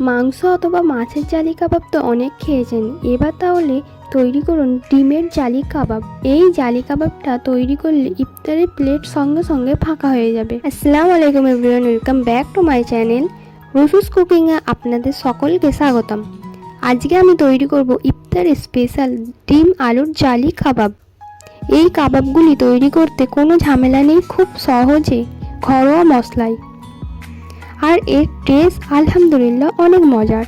মাংস অথবা মাছের জালি কাবাব তো অনেক খেয়েছেন, এবার তাহলে তৈরি করুন ডিমের জালি কাবাব। এই জালি কাবাবটা তৈরি করলে ইফতারের প্লেট সঙ্গে সঙ্গে ফাঁকা হয়ে যাবে। আসসালামু আলাইকুম everyone, welcome back to my channel Rufus কুকিংয়ে আপনাদের সকলকে স্বাগতম। আজকে আমি তৈরি করব ইফতার স্পেশাল ডিম আলুর জালি কাবাব। এই কাবাবগুলি তৈরি করতে কোনো ঝামেলা নেই, খুব সহজে ঘরোয়া মশলায়, আর এর টেস্ট আলহামদুলিল্লাহ অনেক মজার।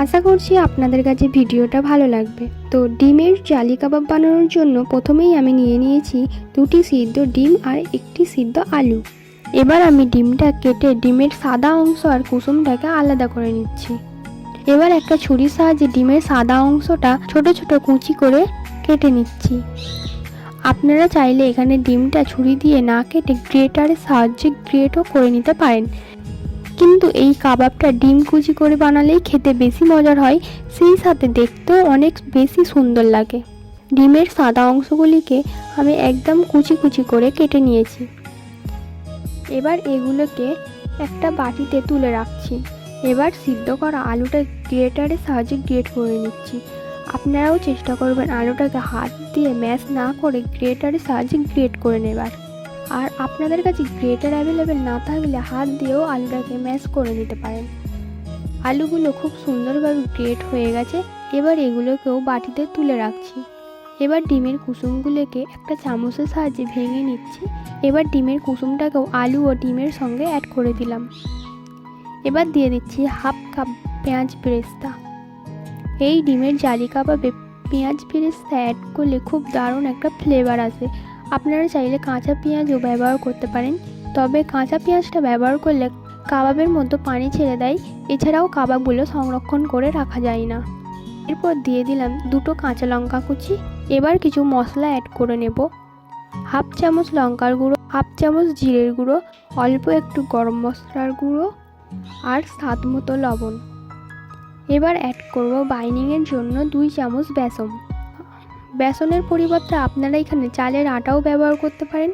আশা করছি আপনাদের কাছে ভিডিওটা ভালো লাগবে। তো ডিমের জালি কাবাব বানানোর জন্য প্রথমেই আমি নিয়ে নিয়েছি 2টি সিদ্ধ ডিম আর 1টি সিদ্ধ আলু। এবার আমি ডিমটা কেটে ডিমের সাদা অংশ আর কুসুমটাকে আলাদা করে নিচ্ছি। এবার একটা ছুরির সাহায্যে ডিমের সাদা অংশটা ছোট ছোট কুচি করে কেটে নিচ্ছি। আপনারা চাইলে এখানে ডিমটা ছুরি দিয়ে না কেটে গ্রেটারের সাহায্যে গ্রেটও করে নিতে পারেন, কিন্তু এই কাবাবটা ডিম কুচি করে বানালেই খেতে বেশি মজার হয়, সেই সাথে দেখতেও অনেক বেশি সুন্দর লাগে। ডিমের সাদা অংশগুলিকে আমি একদম কুচি কুচি করে কেটে নিয়েছি। এবার এগুলোকে একটা বাটিতে তুলে রাখছি। এবার সিদ্ধ করা আলুটা গ্রেটারের সাহায্যে গ্রেট করে নিচ্ছি। আপনারাও চেষ্টা করবেন আলুটাকে হাত দিয়ে ম্যাশ না করে গ্রেটারের সাহায্যে গ্রেট করে নেবার। আর আপনাদের কাছে গ্রেটার অ্যাভেলেবেল না থাকলে হাত দিয়েও আলুটাকে ম্যাশ করে নিতে পারেন। আলুগুলো খুব সুন্দরভাবে গ্রেট হয়ে গেছে। এবার এগুলোকেও বাটিতে তুলে রাখছি। এবার ডিমের কুসুমগুলোকে একটা চামচের সাহায্যে ভেঙে নিচ্ছি। এবার ডিমের কুসুমটাকেও আলু ও ডিমের সঙ্গে অ্যাড করে দিলাম। এবার দিয়ে দিচ্ছি হাফ কাপ পেঁয়াজ বেরেস্তা। এই ডিমের জালি কাবাবে পেঁয়াজ বেরেস্তা অ্যাড করলে খুব দারুণ একটা ফ্লেভার আসে। আপনারা চাইলে কাঁচা পেঁয়াজও ব্যবহার করতে পারেন, তবে কাঁচা পেঁয়াজটা ব্যবহার করলে কাবাবের মধ্যে পানি ছেড়ে দেয়, এছাড়াও কাবাবগুলো সংরক্ষণ করে রাখা যায় না। এরপর দিয়ে দিলাম 2টো কাঁচা লঙ্কা কুচি। এবার কিছু মশলা অ্যাড করে নেব। হাফ চামচ লঙ্কার গুঁড়ো, হাফ চামচ জিরের গুঁড়ো, অল্প একটু গরম মশলার গুঁড়ো আর স্বাদ মতো লবণ। এবার অ্যাড করব বাইন্ডিংয়ের জন্য 2 চামচ বেসন। বেসনের পরিবর্তে আপনারা এখানে চালের আটাও ব্যবহার করতে পারেন।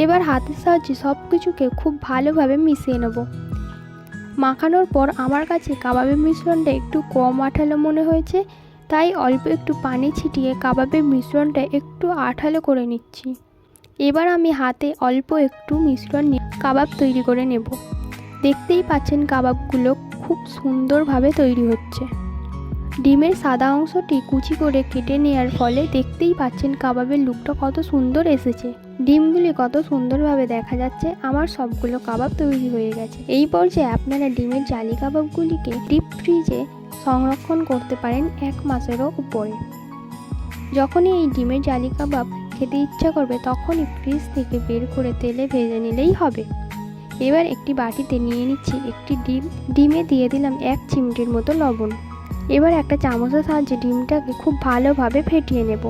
এবার হাতের সাহায্যে সব কিছুকে খুব ভালোভাবে মিশিয়ে নেব। মাখানোর পর আমার কাছে কাবাবের মিশ্রণটা একটু কম আঠালো মনে হয়েছে, তাই অল্প একটু পানি ছিটিয়ে কাবাবের মিশ্রণটা একটু আঠালো করে নিচ্ছি। এবার আমি হাতে অল্প একটু মিশ্রণ নিয়ে কাবাব তৈরি করে নেব। দেখতেই পাচ্ছেন কাবাবগুলো খুব সুন্দরভাবে তৈরি হচ্ছে। ডিমের সাদা অংশটি কুচি করে কেটে নেওয়ার ফলে দেখতেই পাচ্ছেন কাবাবের লুকটা কত সুন্দর এসেছে। ডিমগুলি কত সুন্দরভাবে দেখা যাচ্ছে। আমার সবগুলো কাবাব তৈরি হয়ে গেছে। এই পর্যায়ে আপনারা ডিমের জালি কাবাবগুলিকে ডিপ ফ্রিজে সংরক্ষণ করতে পারেন 1 মাসেরও উপরে। যখনই এই ডিমের জালি কাবাব খেতে ইচ্ছা করবে তখনই ফ্রিজ থেকে বের করে তেলে ভেজে নিলেই হবে। এবার একটি বাটিতে নিয়ে নিচ্ছি একটি ডিমে দিয়ে দিলাম 1 চিমটির মতো লবণ। এবার একটা চামচের সাহায্যে ডিমটাকে খুব ভালোভাবে ফেটিয়ে নেব।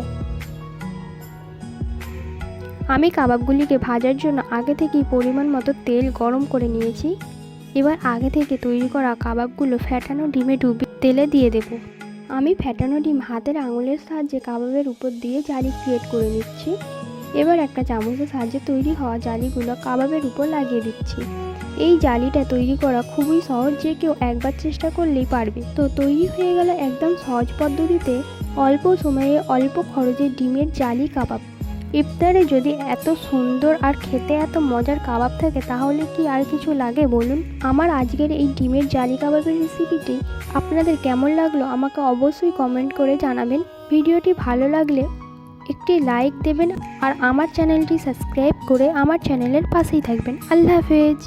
আমি কাবাবগুলিকে ভাজার জন্য আগে থেকেই পরিমাণ মতো তেল গরম করে নিয়েছি। এবার আগে থেকে তৈরি করা কাবাবগুলো ফ্যাটানো ডিমে ডুবিয়ে তেলে দিয়ে দেব। আমি ফ্যাটানো ডিম হাতের আঙুলের সাহায্যে কাবাবের উপর দিয়ে জালি ক্রিয়েট করে নিচ্ছি। এবার একটা চামচের সাহায্যে তৈরি হওয়া জালিগুলো কাবাবের উপর লাগিয়ে দিচ্ছি। এই জালিটা তৈরি করা খুবই সহজ, যে কেউ একবার চেষ্টা করলেই পারবে। তো তৈরি হয়ে গেল একদম সহজ পদ্ধতিতে অল্প সময়ে অল্প খরচে ডিমের জালি কাবাব। ইফতারে যদি এত সুন্দর আর খেতে এত মজার কাবাব থাকে তাহলে কি আর কিছু লাগে বলুন। আমার আজকের এই ডিমের জালি কাবাবের রেসিপিটি আপনাদের কেমন লাগলো আমাকে অবশ্যই কমেন্ট করে জানাবেন। ভিডিওটি ভালো লাগলে একটি লাইক দেবেন আর আমার চ্যানেলটি সাবস্ক্রাইব করে আমার চ্যানেলের পাশেই থাকবেন। আল্লাহ হাফেজ।